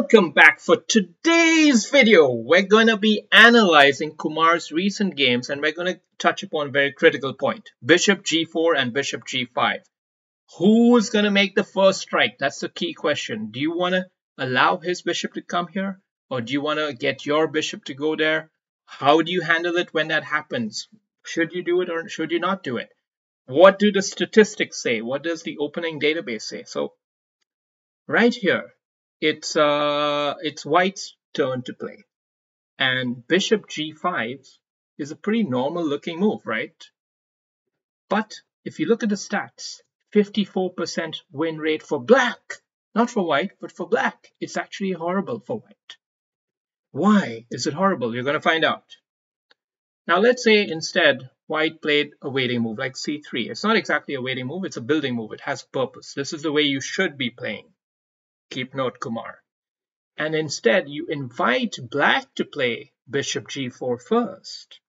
Welcome back. For today's video, we're going to be analyzing Kumar's recent games and we're going to touch upon a very critical point. Bishop g4 and bishop g5. Who's going to make the first strike? That's the key question. Do you want to allow his bishop to come here? Or do you want to get your bishop to go there? How do you handle it when that happens? Should you do it or should you not do it? What do the statistics say? What does the opening database say? So right here, it's white's turn to play, and bishop g5 is a pretty normal looking move, right? But if you look at the stats, 54% win rate for black, not for white, but for black. It's actually horrible for white. Why is it horrible? You're going to find out. Now let's say instead white played a waiting move like c3. It's not exactly a waiting move, it's a building move. It has purpose. This is the way you should be playing. Keep note, Kumar. And instead, you invite black to play bishop g4 first.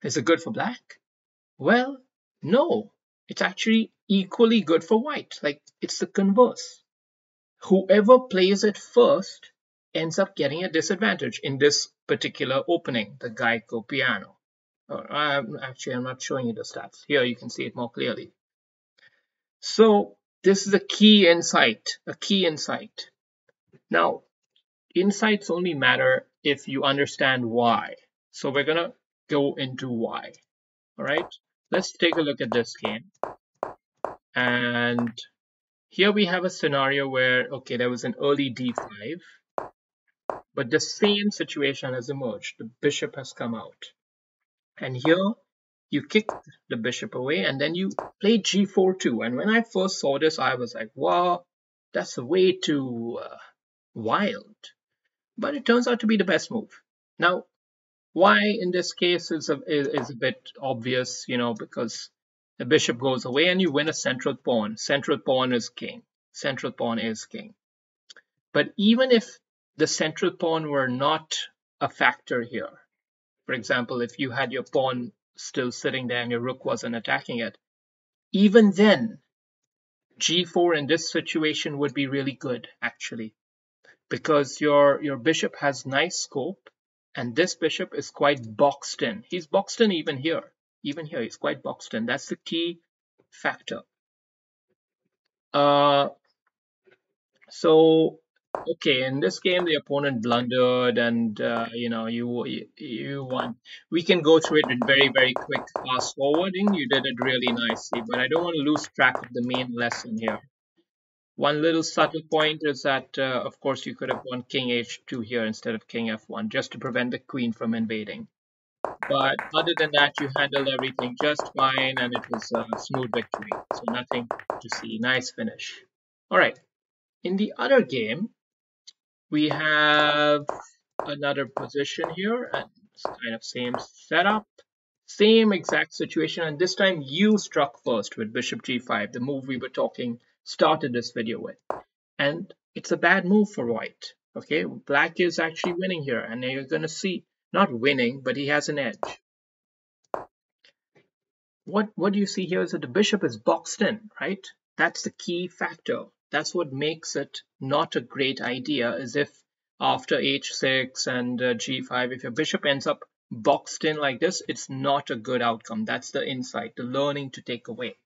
Is it good for black? Well, no. It's actually equally good for white. Like, it's the converse. Whoever plays it first ends up getting a disadvantage in this particular opening, the Geico piano. Actually, I'm not showing you the stats. Here, you can see it more clearly. So, this is a key insight, Now, insights only matter if you understand why. So we're going to go into why. All right, let's take a look at this game. And here we have a scenario where, okay, there was an early d5, but the same situation has emerged. The bishop has come out. And here you kick the bishop away and then you play g4 too. And when I first saw this, I was like, wow, that's way too wild. But it turns out to be the best move. Now, why in this case is a bit obvious, because the bishop goes away and you win a central pawn. Central pawn is king. Central pawn is king. But even if the central pawn were not a factor here, for example, if you had your pawn still sitting there and your rook wasn't attacking it, even then, g4 in this situation would be really good, actually, because your bishop has nice scope, and this bishop is quite boxed in. He's boxed in even here. Even here, he's quite boxed in. That's the key factor. So, okay, in this game, the opponent blundered, and you won. We can go through it in very, very quick fast forwarding. You did it really nicely, but I don't want to lose track of the main lesson here. One little subtle point is that, of course, you could have won king h2 here instead of king f1, just to prevent the queen from invading. But other than that, you handled everything just fine, and it was a smooth victory. So nothing to see. Nice finish. All right. In the other game, we have another position here, and it's kind of same setup, same exact situation, and this time you struck first with bishop g5, the move we were started this video with. And it's a bad move for white. Okay, black is actually winning here, and you're going to see, not winning, but he has an edge. What do you see here is that the bishop is boxed in, right? That's the key factor. That's what makes it not a great idea, is if after h6 and g5, if your bishop ends up boxed in like this, it's not a good outcome. That's the insight, the learning to take away.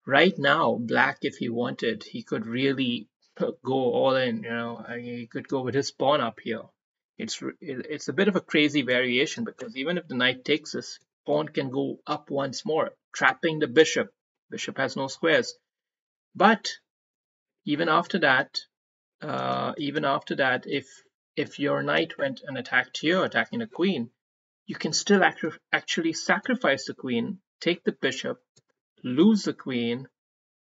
Right now, black, if he wanted, he could really go all in. He could go with his pawn up here. It's a bit of a crazy variation, because even if the knight takes this, pawn can go up once more, trapping the bishop. Bishop has no squares. But even after that, if your knight went and attacked here, attacking the queen, you can still actually sacrifice the queen, take the bishop, lose the queen,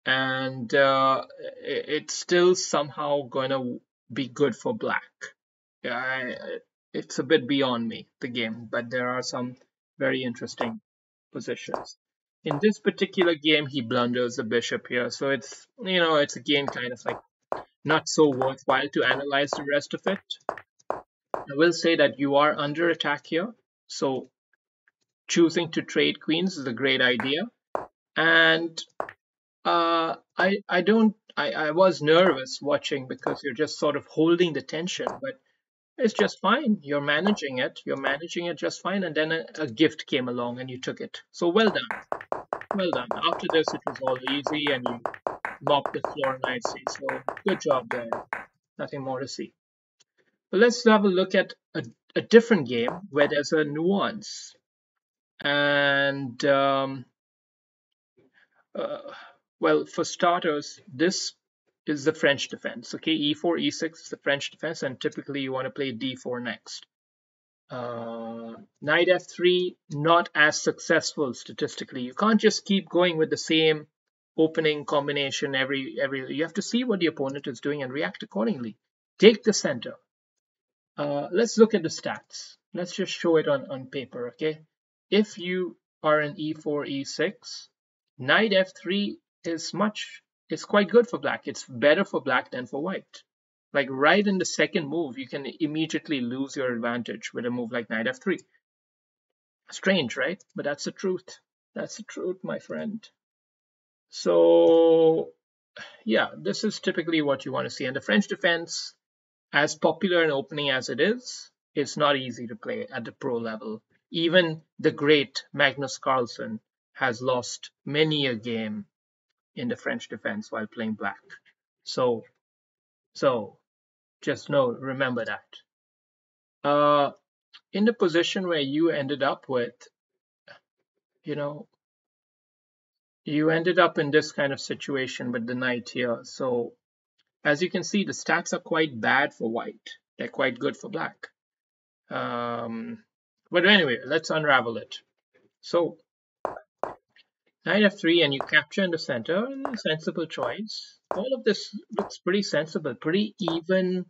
and it's still somehow going to be good for black. It's a bit beyond me, the game, but there are some very interesting positions. In this particular game, he blunders the bishop here, so it's again kind of like not so worthwhile to analyze the rest of it. I will say that you are under attack here, so choosing to trade queens is a great idea. And I don't I was nervous watching because you're just sort of holding the tension, but it's just fine. You're managing it. You're managing it just fine. And then a gift came along and you took it. So well done. Well done. After this, it was all easy and you mopped the floor nicely. So good job there. Nothing more to see. But let's have a look at a different game where there's a nuance. And uh, well, for starters, this is the French defense. Okay, e4, e6 is the French defense, and typically you want to play d4 next. Knight f3, not as successful statistically. You can't just keep going with the same opening combination every. You have to see what the opponent is doing and react accordingly. Take the center. Let's look at the stats. Let's just show it on paper, okay? If you are in e4, e6, knight f3 is quite good for black. It's better for black than for white. Like right in the second move, you can immediately lose your advantage with a move like knight f3. Strange, right? But that's the truth. That's the truth, my friend. So yeah, this is typically what you want to see. And the French defense, as popular an opening as it is, it's not easy to play at the pro level. Even the great Magnus Carlsen has lost many a game in the French defense while playing black. So just remember that. In the position where you ended up with, you ended up in this kind of situation with the knight here. So as you can see, the stats are quite bad for white. They're quite good for black. But anyway, let's unravel it. So knight f3 and you capture in the center, sensible choice. All of this looks pretty sensible, pretty even,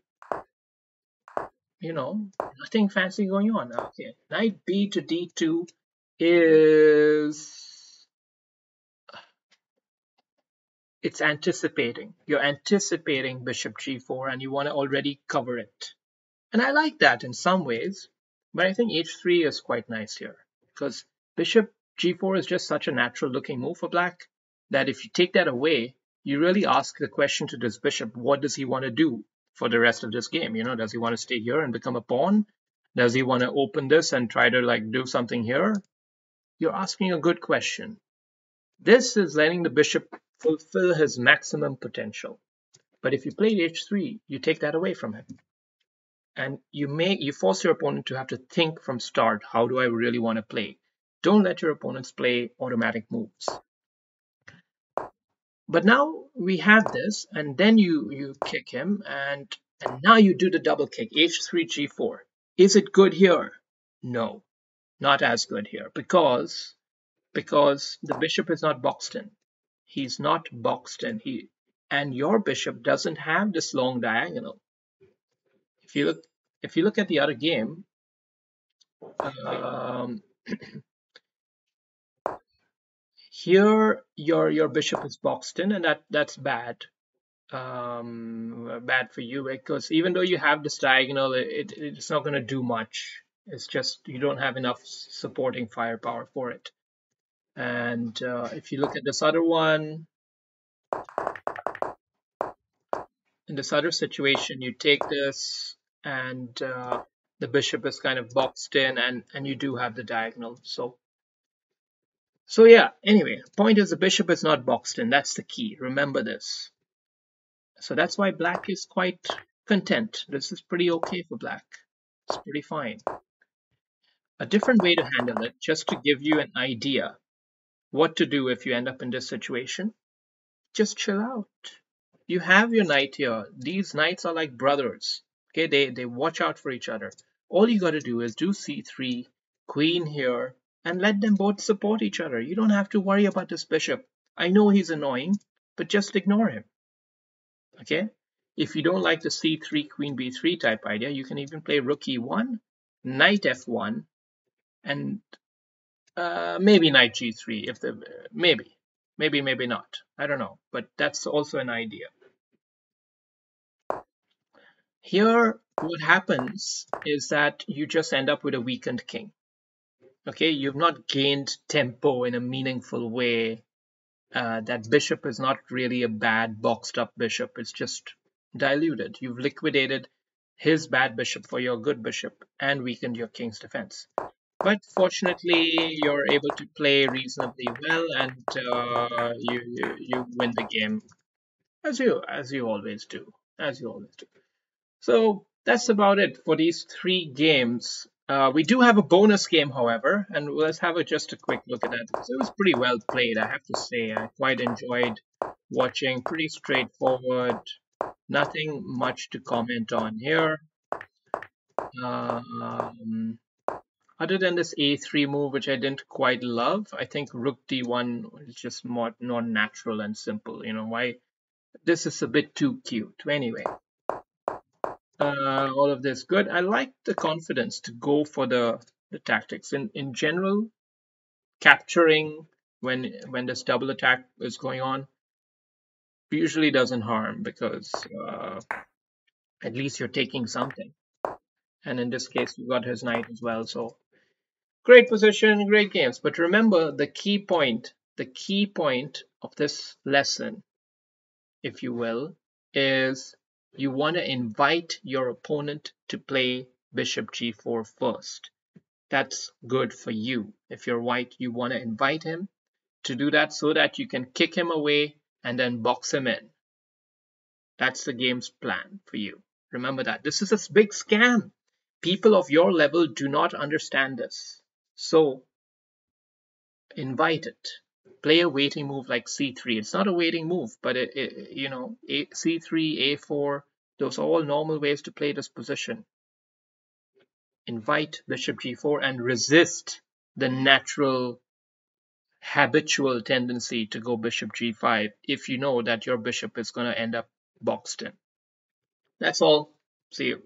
nothing fancy going on. Okay, knight b to d2 is, it's anticipating. You're anticipating bishop g4 and you want to already cover it. And I like that in some ways, but I think h3 is quite nice here because bishop g4 is just such a natural looking move for black that if you take that away, you really ask the question to this bishop, what does he want to do for the rest of this game? Does he want to stay here and become a pawn? Does he want to open this and try to do something here? You're asking a good question. This is letting the bishop fulfill his maximum potential. But if you play h3, you take that away from him. And you force your opponent to have to think from start, how do I really want to play? Don't let your opponents play automatic moves. But now we have this, and then you kick him, and now you do the double kick, h3, g4. Is it good here? No, not as good here, because the bishop is not boxed in. He's not boxed in. And your bishop doesn't have this long diagonal. If you look at the other game, here your bishop is boxed in, and that's bad. Bad for you, because even though you have this diagonal, it's not going to do much. It's just you don't have enough supporting firepower for it. And if you look at this other one, in this other situation, you take this and the bishop is kind of boxed in, and you do have the diagonal. So yeah, anyway, point is the bishop is not boxed in. That's the key. Remember this. So that's why black is quite content. This is pretty okay for black. It's pretty fine. A different way to handle it, just to give you an idea what to do if you end up in this situation, just chill out. You have your knight here. These knights are like brothers. Okay, they watch out for each other. All you got to do is do c3, queen here, and let them both support each other. You don't have to worry about this bishop. I know he's annoying, but just ignore him. Okay, if you don't like the c3 queen b3 type idea, you can even play rook e1, knight f1, and maybe knight g3 if the maybe not. I don't know, but that's also an idea. Here, what happens is that you just end up with a weakened king. Okay, you've not gained tempo in a meaningful way. that bishop is not really a bad boxed up bishop. It's just diluted. You've liquidated his bad bishop for your good bishop and weakened your king's defense. But fortunately, you're able to play reasonably well, and you win the game as you always do, as you always do. So that's about it for these three games. We do have a bonus game, however, and let's have just a quick look at that because it was pretty well played, I have to say. I quite enjoyed watching. Pretty straightforward, nothing much to comment on here. Um, Other than this a3 move, which I didn't quite love, I think rook d1 is just more natural and simple. You know why? This is a bit too cute. Anyway, all of this good. I like the confidence to go for the tactics. In general, capturing when this double attack is going on usually doesn't harm because at least you're taking something. And in this case, we got his knight as well. So great position, great games. But remember the key point of this lesson, if you will, is you want to invite your opponent to play bishop g4 first. That's good for you. If you're white, you want to invite him to do that so that you can kick him away and then box him in. That's the game's plan for you. Remember that. This is a big scam. People of your level do not understand this. So invite it. Play a waiting move like c3. It's not a waiting move, but c3, a4, those are all normal ways to play this position. Invite bishop g4 and resist the natural habitual tendency to go bishop g5 if you know that your bishop is going to end up boxed in. That's all. See you.